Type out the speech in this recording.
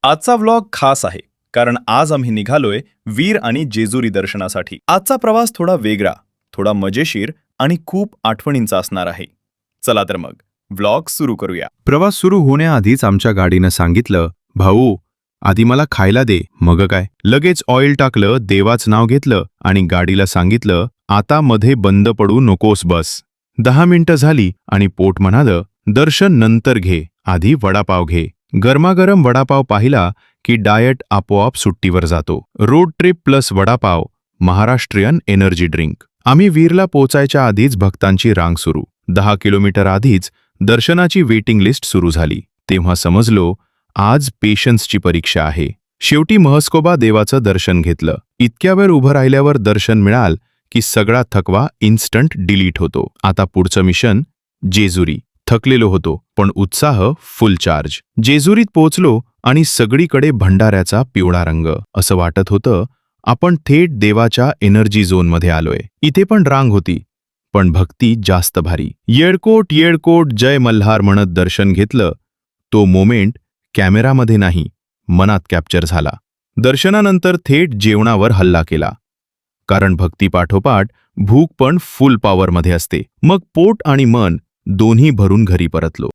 आजचा व्लॉग खास आहे कारण आज आम्ही निघालोय वीर आणि जेजुरी दर्शनासाठी. आजचा प्रवास थोडा वेगळा, थोडा मजेशीर आणि खूप आठवणींचा असणार आहे. चला तर मग व्लॉग सुरू करूया. प्रवास सुरू होण्याआधीच आमच्या गाडीनं सांगितलं, भाऊ आधी मला खायला दे. मग काय, लगेच ऑइल टाकलं, देवाचं नाव घेतलं आणि गाडीला सांगितलं, आता मध्ये बंद पडू नकोस बस. 10 मिनिटं झाली आणि पोट म्हणालं, दर्शन नंतर घे, आधी वडापाव घे. गरमागरम वडापाव पाहिला की डायट आपोआप सुट्टीवर जातो. Road trip plus vada pav, Maharashtrian energy drink. आम्ही वीरला पोचायच्या आधीच भक्तांची रांग सुरू. 10 किलोमीटर आधीच दर्शनाची वेटिंग लिस्ट सुरू झाली. तेव्हा समजलो, आज पेशन्सची परीक्षा आहे. शेवटी महस्कोबा देवाचं दर्शन घेतलं. इतक्या वेळ उभं राहिल्यावर दर्शन मिळाल की सगळा थकवा इन्स्टंट डिलीट होतो. आता पुढचं मिशन जेजुरी. थकलेलो होतो पण उत्साह फुल चार्ज. जेजुरीत पोहोचलो आणि सगळीकडे भंडाऱ्याचा पिवळा रंग. असं वाटत होतं आपण थेट देवाच्या एनर्जी झोनमध्ये आलोय. इथे पण रांग होती पण भक्ती जास्त भारी. येळकोट येळकोट जय मल्हार म्हणत दर्शन घेतलं. तो मोमेंट कॅमेरामध्ये नाही, मनात कॅप्चर झाला. दर्शनानंतर थेट जेवणावर हल्ला केला, कारण भक्तीपाठोपाठ भूक पण फुल पॉवरमध्ये असते. मग पोट आणि मन दोन्ही भरून घरी परतलो.